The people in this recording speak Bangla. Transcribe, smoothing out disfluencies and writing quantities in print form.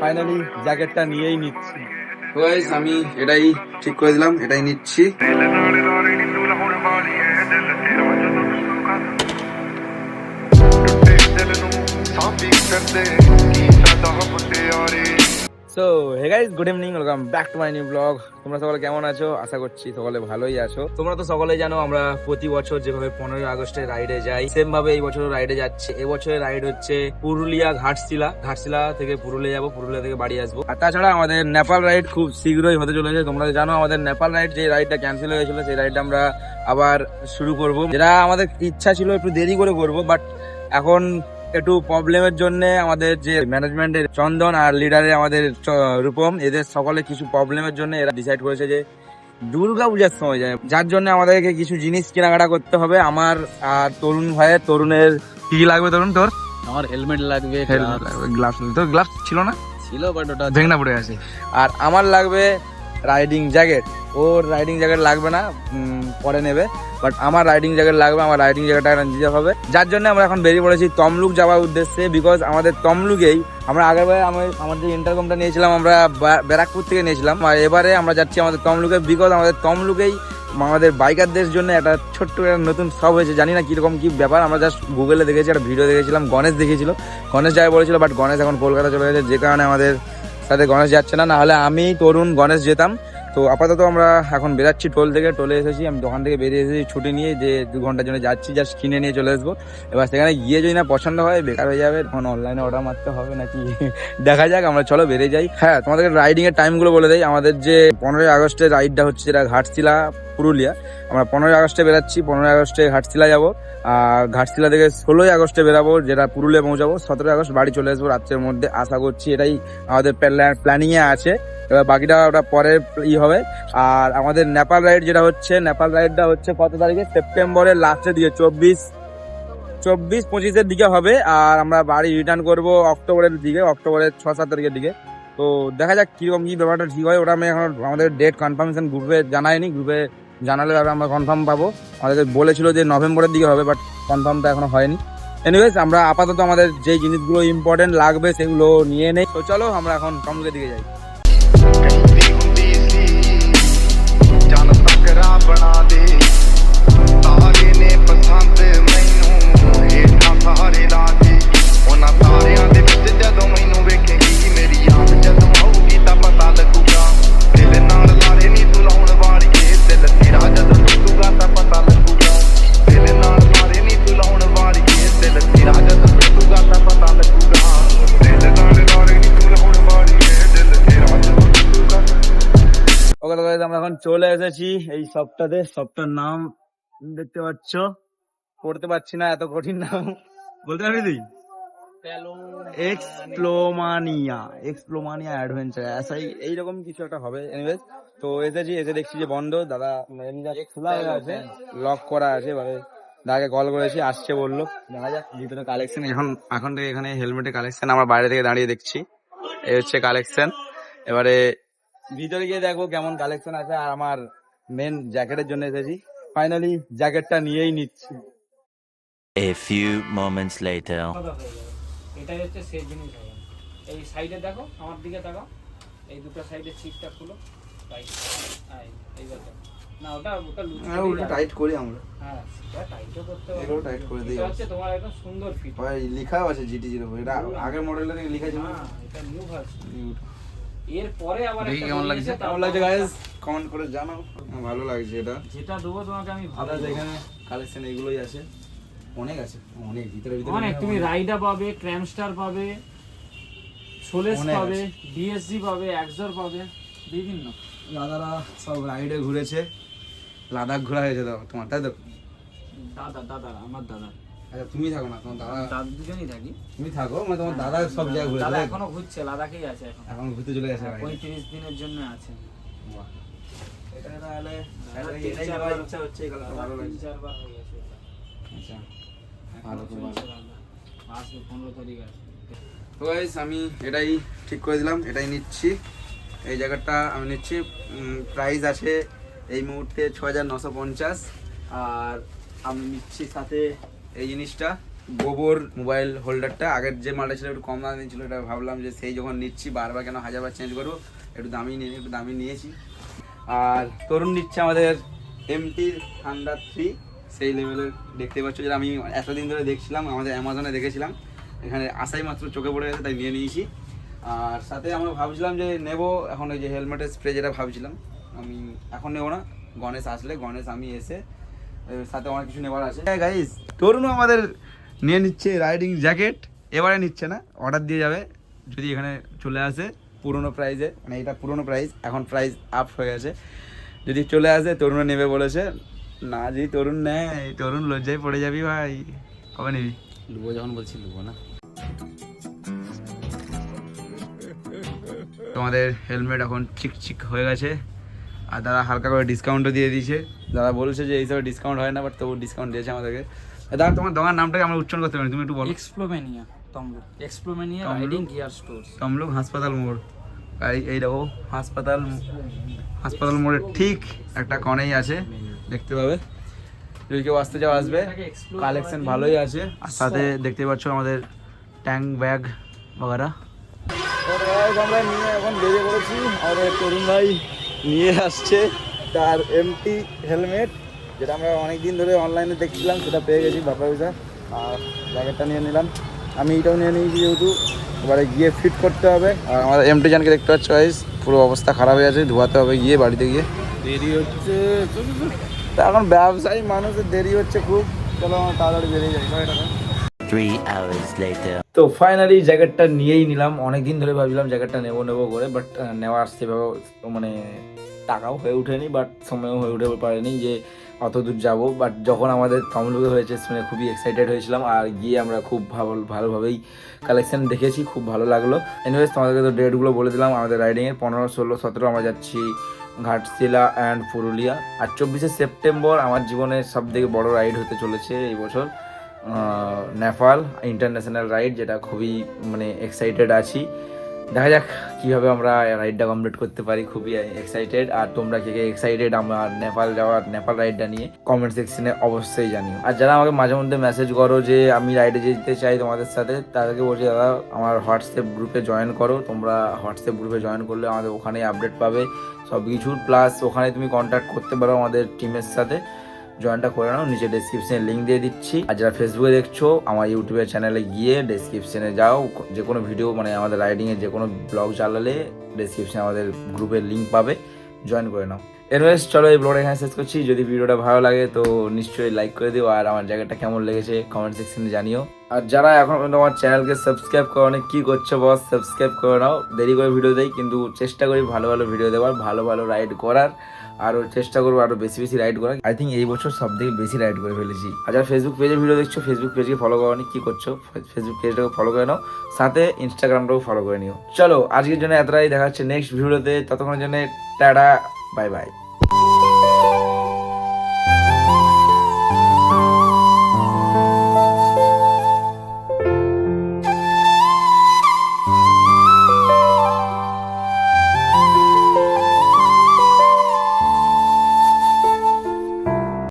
ফাইনালি জ্যাকেটটা নিয়েই নিচ্ছি। গাইস আমি এটাই ঠিক করে দিলাম, এটাই নিচ্ছি। So hey guys, good evening, welcome back to my new blog. তোমরা সকলে কেমন আছো? আশা করছি সকলে ভালোই আছো। তোমরা তো সকলেই জানো আমরা প্রতি বছর যেভাবে 15ই আগস্টে রাইডে যাই, সেম ভাবে এই বছরও রাইডে যাচ্ছে। এবছরের রাইড হচ্ছে পুরুলিয়া ঘাটশিলা থেকে পুরুলিয়া যাবো, পুরুলিয়া থেকে বাড়ি আসবো। আর তাছাড়া আমাদের নেপাল রাইড খুব শীঘ্রই হতে চলেছে। তোমরা জানো আমাদের নেপাল রাইড যে রাইডটা ক্যান্সেল হয়ে গেছিল, সেই রাইডটা আমরা আবার শুরু করব। যেটা আমাদের ইচ্ছা ছিল একটু দেরি করে করবো, বাট এখন একটু প্রবলেমের জন্য আমাদের যে ম্যানেজমেন্টের চন্দন আর লিডারে আমাদের রূপম, এদের সকলে কিছু প্রবলেমের জন্য এরা ডিসাইড করেছে যে দুর্গা পূজার সময় যায়, যার জন্য আমাদেরকে কিছু জিনিস কেনাকাটা করতে হবে। আমার আর তরুণের কি লাগবে? তোর আমার হেলমেট লাগবে, গ্লাভস। তোর গ্লাভস ছিল না? ছিল বাট ওটা ভেঙনা পড়ে আছে। আর আমার লাগবে রাইডিং জ্যাকেট। ওর রাইডিং জ্যাকেট লাগবে না, পরে নেবে, বাট আমার রাইডিং জ্যাকেট লাগবে। আমার রাইডিং জ্যাকেটটা নিতে হবে, যার জন্য আমরা এখন বেরিয়ে পড়েছি তমলুক যাওয়ার উদ্দেশ্যে। বিকজ আমাদের তমলুকেই আমরা আগেরবার আমাদের ইন্টারকমটা নিয়েছিলাম, আমরা ব্যারাকপুর থেকে নিয়েছিলাম, আর এবারে আমরা যাচ্ছি আমাদের তমলুকে। বিকজ আমাদের তমলুকেই আমাদের বাইকারদের জন্য একটা ছোট্ট একটা নতুন শপ হয়েছে। জানি না কিরকম কি ব্যাপার, আমরা জাস্ট গুগলে দেখেছি, একটা ভিডিও দেখেছিলাম, গণেশ দেখিয়েছিল, গণেশ যাবে বলেছিল, বাট গণেশ এখন কলকাতা চলে গেছে, যে কারণে আমাদের সাথে গণেশ যাচ্ছে না। নাহলে আমি, তরুণ, গণেশ যেতাম। তো আপাতত আমরা এখন বেরাচ্ছি টোলে এসেছি। আমি দোকান থেকে বেরিয়ে এসেছি ছুটি নিয়ে, যে 2 ঘন্টার জন্য যাচ্ছি, জাস্ট কিনে নিয়ে চলে আসবো। এবার সেখানে গিয়ে যদি না পছন্দ হয়, বেকার হয়ে যাবে, তখন অনলাইনে অর্ডার মারতে হবে নাকি দেখা যাক। আমরা চলো বেরিয়ে যাই। হ্যাঁ, তোমাদেরকে রাইডিং এর টাইম গুলো বলে দেয়। আমাদের যে 15ই আগস্টের রাইডটা হচ্ছে, যেটা ঘাটশিলা পুরুলিয়া, আমরা 15ই আগস্টে বেরাচ্ছি। 15ই আগস্টে ঘাটশিলা যাবো, আর ঘাটশিলা থেকে 16ই আগস্টে বেরাবো, যেটা পুরুলিয়া পৌঁছাবো। 17ই আগস্ট বাড়ি চলে আসবো রাত্রের মধ্যে, আশা করছি। এটাই আমাদের প্ল্যানিং এ আছে। এবার বাকিটা ওটা পরে হবে। আর আমাদের নেপাল রাইড যেটা হচ্ছে, নেপাল রাইডটা হচ্ছে কত তারিখে? সেপ্টেম্বরের লাস্টের দিকে, 24-25-25 দিকে হবে। আর আমরা বাড়ি রিটার্ন করব অক্টোবরের 6-7 তারিখের দিকে। তো দেখা যাক কিরকম কি ব্যাপারটা ঠিক হয়। ওটা আমি এখন আমাদের ডেট কনফার্মেশন গ্রুপে জানাইনি, গ্রুপে জানালে আমরা কনফার্ম পাবো। আমাদেরকে বলেছিল যে নভেম্বরের দিকে হবে, বাট কনফার্মটা এখনো হয়নি। এনিওয়েজ, আমরা আপাতত আমাদের যে জিনিসগুলো ইম্পর্টেন্ট লাগবে সেগুলো নিয়ে নেই। তো চলো আমরা এখন তমলুকের দিকে যাই। बना दे तारे ने पसंद मैनू हेठा सहारे ला के उन्हां तारियां दे विच जदों मैनू वेखेगी मेरी याद जदों आऊगी तां पता लगूगा दिल नाल लारे नी तू लाउण वालीए दिल तेरा जदों टुटूगा तां पता लगूगा दिल नाल लारे नी तू लाउण वालीए दिल तेरा जदों टुटूगा तां पता लगूगा दिल नाल लारे नी तू लाउण वालीए दिल तेरा जदों टुटूगा। ওকে তো আমরা এখন চলে এসেছি এই শপটাতে। শপটার নাম দেখতে পাচ্ছ, পড়তে পারছি না, এত কঠিন নাম। বলতে পারবি তুই? এক্সপ্লোমানিয়া অ্যাডভেঞ্চার, এইরকম কিছু একটা হবে। এনিওয়েজ, তো এসে দেখছি যে বন্ধ। দাদা খোলা হয়ে আছে, লক করা আছে। এবারে দাদাকে কল করেছি, আসছে বললো। দেখা যাক ভিতরে কালেকশন। এখন থেকে এখানে হেলমেটের কালেকশন আমরা বাইরে থেকে দাঁড়িয়ে দেখছি। এই হচ্ছে কালেকশন। এবারে ভিতরে গিয়ে দেখবো কেমন কালেকশন আছে। আর আমার মেন জ্যাকেটের জন্য এসেছি। ফাইনালি জ্যাকেটটা নিয়েই নিচ্ছি। A few moments later. এটাই হচ্ছে সেই জিনিস হবে। এই সাইডে দেখো, আমার দিকে তাকাও, এই দুটো সাইডে চিপটা খুলো, টাইট এইবার না, ওটা লুজ ওটা টাইট করি আমরা। হ্যাঁ, সেটা টাইটও করতে হবে, এটাও টাইট করে দিই। এটা হচ্ছে তোমার একদম সুন্দর ফিট। ভাই লেখাও আছে GT0, এটা আগের মডেলে লেখা ছিল। এটা নিউ ভার্সন। এর পরে আবার একটা কেমন লাগছে? কেমন লাগছে গাইস কমেন্ট করে জানাও। ভালো লাগছে এটা, যেটা দেবো তোমাকে আমি। আদা এখানে কালেকশন এগুলোই আছে, অনেক আছে, অনেক ভিতরে অনেক। তুমি রাইডা পাবে, ক্র্যামস্টার পাবে, সোলেস পাবে, ডিএসজি পাবে, এক্সর পাবে, বিভিন্ন। দাদারা সব রাইডে ঘুরেছে, লাদাখ ঘোরা হয়েছে তোমার, তাই তো? দাদা আমার দাদা। আচ্ছা, তুমি থাকো না, তোমার দাদা? দুজনেই থাকি। তুমি থাকো, মানে তোমার দাদা সব জায়গায় ঘুরেছে? দাদা এখনো ঘুরছে, লাদাখেই আছে এখন ঘুরতে চলে গেছে। 35 দিনের জন্য আছে। এটা তাহলে এটাই যাওয়ার ইচ্ছা হচ্ছে, এই কালারটা ভালো লাগছে। 3-4 বার হয়ে গেছে। আচ্ছা, ভালো খুব ভালো। আসবে 15 তারিখ আছে। তো গাইস আমি এটাই ঠিক করে দিলাম, এটাই নিচ্ছি। এই জায়গাটা আমি নিচ্ছি। প্রাইস আছে এই মুহূর্তে 6950। আর আমি নিচ্ছি সাথে এই জিনিসটা গোবর মোবাইল হোল্ডারটা, আগের যে মালটা ছিল একটু কম দামে ছিল, এটা ভাবলাম যে সেই যখন নিচ্ছি বারবার কেন হাজারবার চেঞ্জ করবো, একটু দামি নিয়ে একটু দামি নিয়েছি। আর তরুণ নিচ্ছে আমাদের MT থান্ডার 3, সেই লেভেলের দেখতে পাচ্ছ, যেটা আমি এতদিন ধরে দেখছিলাম, আমাদের অ্যামাজনে দেখেছিলাম, এখানে আসাই মাত্র চোখে পড়ে গেছে, তাই নিয়ে নিয়েছি। আর সাথে আমরা ভাবছিলাম যে নেবো এখন ওই যে হেলমেটের স্প্রে, যেটা ভাবছিলাম আমি এখন নেবো না, গণেশ আসলে, গণেশ আমি এসে সাথে অনেক কিছু নেবার আছে। গাইস তরুণও আমাদের নিয়ে নিচ্ছে রাইডিং জ্যাকেট, এবারে নিচ্ছে না, অর্ডার দিয়ে যাবে যদি এখানে চলে আসে পুরোনো প্রাইসে, মানে এটা পুরোনো প্রাইস, এখন প্রাইস আপ হয়ে গেছে, যদি চলে আসে তরুণও নেবে বলেছে। না যদি তরুণ নেয়, তরুণ লজ্জায় পড়ে যাবি ভাই, কবে নিবি? লুবো যখন বলছি লুবো না। তোমাদের হেলমেট এখন চিকচিক হয়ে গেছে, আর দাদা হালকা করে ডিসকাউন্টও দিয়ে দিয়েছে। দাদা বলছে যে এইসব ডিসকাউন্ট হয় না, বাট তবু ডিসকাউন্ট দিয়েছে আমাদেরকে। দাদা তোমার দোকান নামটাকে আমরা উচ্চারণ করতে পারি, তুমি একটু বলো। এক্সপ্লোমেনিয়া তমলুক, এক্সপ্লোমেনিয়া রাইডিং গিয়ার স্টোর, তমলুক হাসপাতাল মোড়। এই দেখো হাসপাতাল মোড়ের ঠিক একটা কনেই আছে, দেখতে পাবে, যদি কেউ আসতে চাও আসবে। কালেকশন ভালোই আছে, আর সাথে দেখতে পাচ্ছ আমাদের ট্যাঙ্ক ব্যাগ বগেরা। আমরা নিয়ে এখন বেরিয়ে পড়েছি, আমাদের তরুণ ভাই নিয়ে আসছে তার MT হেলমেট, যেটা আমরা অনেকদিন ধরে অনলাইনে দেখছিলাম, সেটা পেয়ে গেছি বাপা পয়সা। আর জ্যাকেটটা নিয়ে নিলাম, আমি এটাও নিয়ে নিয়েছি, যেহেতু এবারে গিয়ে ফিট করতে হবে। আর আমাদের MT জানকে দেখতে পাচ্ছ গাইস, পুরো অবস্থা খারাপ হয়ে আছে, ধোয়াতে হবে গিয়ে, বাড়িতে গিয়ে দেরি হচ্ছে। তা এখন ব্যবসায়ী মানুষের দেরি হচ্ছে খুব, চলো আমার তাড়াতাড়ি বেরিয়ে যাই। 3 hours later. তো ফাইনালি জ্যাকেটটা নিয়েই নিলাম, অনেকদিন ধরে ভাবছিলাম জ্যাকেটটা নেবো করে, বাট নেওয়ার সেভাবে মানে টাকাও হয়ে ওঠেনি, বাট সময়ও হয়ে উঠে পারেনি যে অত দূর যাবো। বাট যখন আমাদের তমলুকে হয়েছে শুনে খুবই এক্সাইটেড হয়েছিলাম, আর গিয়ে আমরা খুব ভালোভাবেই কালেকশন দেখেছি, খুব ভালো লাগলো। এনিওয়েজ তোমাদেরকে তো ডেটগুলো বলে দিলাম আমাদের রাইডিংয়ের, 15, 16, 17 আমরা যাচ্ছি ঘাটশিলা অ্যান্ড পুরুলিয়া, আর 24শে সেপ্টেম্বর আমার জীবনের সবথেকে বড় রাইড হতে চলেছে এই বছর, নেপাল ইন্টারন্যাশনাল রাইড, যেটা খুবই মানে এক্সাইটেড আছি। দেখা যাক কীভাবে আমরা রাইডটা কমপ্লিট করতে পারি, খুবই এক্সাইটেড। আর তোমরা কে কে এক্সাইটেড আমার নেপাল রাইডটা নিয়ে কমেন্ট সেকশনে অবশ্যই জানিও। আর যারা আমাকে মাঝে মধ্যে মেসেজ করো যে আমি রাইডে যেতে চাই তোমাদের সাথে, তাদেরকে বলছি দাদা আমার হোয়াটসঅ্যাপ গ্রুপে জয়েন করো। তোমরা হোয়াটসঅ্যাপ গ্রুপে জয়েন করলে আমাদের ওখানেই আপডেট পাবে সব কিছুর, প্লাস ওখানে তুমি কন্ট্যাক্ট করতে পারো আমাদের টিমের সাথে। জয়েনটা করে নাও, নিচে ডেসক্রিপশনে লিঙ্ক দিয়ে দিচ্ছি। আর যারা ফেসবুকে দেখছো আমার ইউটিউবের চ্যানেলে গিয়ে ডেসক্রিপশনে যাও, যে কোনো ভিডিও মানে আমাদের রাইডিংয়ের যে কোনো ব্লগ চালালে ডেসক্রিপশনে আমাদের গ্রুপের লিঙ্ক পাবে, জয়েন করে নাও। এনিওয়েজ চলো এই ব্লগটা এখানে শেষ করছি। যদি ভিডিওটা ভালো লাগে তো নিশ্চয়ই লাইক করে দিও, আর আমার জায়গাটা কেমন লেগেছে কমেন্ট সেকশনে জানিও। আর যারা এখন পর্যন্ত আমার চ্যানেলকে সাবস্ক্রাইব করো না, কী করছো বস, সাবস্ক্রাইব করে নাও। দেরি করে ভিডিও দেই, কিন্তু চেষ্টা করি ভালো ভিডিও দেওয়ার, ভালো রাইড করার, আরও চেষ্টা করবো আরও বেশি রাইড করার। আই থিঙ্ক এই বছর সব থেকে বেশি রাইড করে ফেলেছি। আর যারা ফেসবুক পেজে ভিডিও দেখছো, ফেসবুক পেজকে ফলো করো নি, কী করছো, ফেসবুক পেজটাকে ফলো করে নাও, সাথে ইনস্টাগ্রামটাও ফলো করে নিও। চলো আজকের জন্য এতটাই, দেখা হচ্ছে নেক্সট ভিডিওতে, ততক্ষণের জন্য টাটা, বাই বাই।